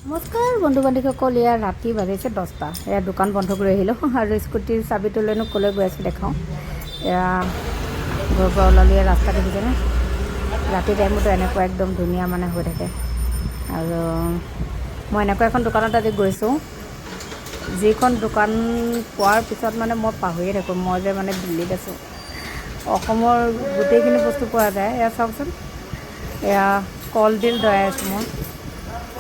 নমস্কাৰ বন্ধু বান্ধৱীসকল, ইয়াৰ ৰাতি বাজিছে 10টা। এয়া দোকান বন্ধ কৰি আহিলোঁ আৰু স্কুটিৰ চাবিটো লৈনো ক'লৈ গৈ আছোঁ দেখাওঁ। এয়া ঘৰৰ পৰা ওলালোঁ, এয়া ৰাস্তা দেখিছেনে? ৰাতি টাইমতো এনেকুৱা একদম ধুনীয়া মানে হৈ থাকে। আৰু মই এনেকুৱা এখন দোকানত আজি গৈছোঁ, যিখন দোকান পোৱাৰ পিছত মানে মই পাহৰিয়ে থাকোঁ মই যে মানে দিল্লীত আছোঁ। অসমৰ গোটেইখিনি বস্তু পোৱা যায়। এয়া চাওকচোন, এয়া কলডিল দৰাই আছোঁ মই।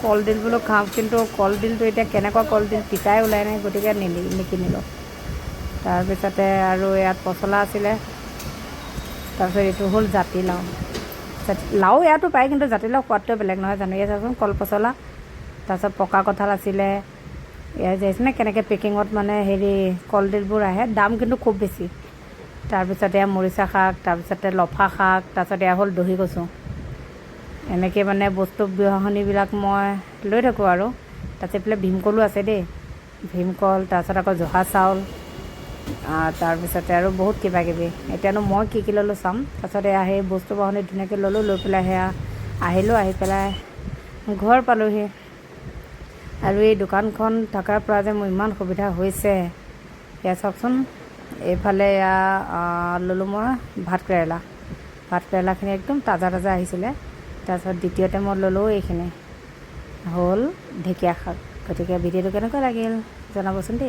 কলডিল বোলো খাওঁ, কিন্তু কলডিলটো এতিয়া কেনেকুৱা কলডিল তিতাই ওলাই নাই, গতিকে নিকিনিলোঁ। তাৰপিছতে আৰু ইয়াত পচলা আছিলে। তাৰপিছত এইটো হ'ল জাতিলাও। লাও ইয়াতো পায়, কিন্তু জাতিলাও সোৱাদটোৱে বেলেগ নহয় জানো। ইয়াত চাচোন কল পচলা, তাৰপিছত পকা কঁঠাল আছিলে। ইয়াত যাইছেনে কেনেকৈ পেকিঙত মানে কলডিলবোৰ আহে, দাম কিন্তু খুব বেছি। তাৰপিছতে এয়া মৰিচা শাক, তাৰপিছতে লফা শাক, তাৰপিছত এয়া হ'ল দহি কচু। এনেকৈ মানে বস্তু বিহৰণিবিলাক মই লৈ থাকোঁ আৰু। তাৰপিছত এইফালে ভীমকলো আছে দেই, ভীমকল, তাৰপিছত আকৌ জহা চাউল, তাৰপিছতে আৰু বহুত কিবা কিবি। এতিয়ানো মই কি কি ল'লোঁ চাম। তাৰপিছত এয়া সেই বস্তু বাহনি ধুনীয়াকৈ ল'লোঁ, লৈ পেলাই সেয়া আহিলোঁ, আহি পেলাই ঘৰ পালোঁহি। আৰু এই দোকানখন থকাৰ পৰা যে মোৰ ইমান সুবিধা হৈছে। এয়া চাওকচোন, এইফালে এয়া ল'লোঁ মই ভাত কেৰেলাখিনি একদম তাজা আহিছিলে। তাৰপিছত দ্বিতীয়তে মই ল'লোঁ এইখিনি হ'ল ঢেকীয়া শাক। গতিকে ভিডিঅ'টো কেনেকুৱা লাগিল জনাবচোন দেই।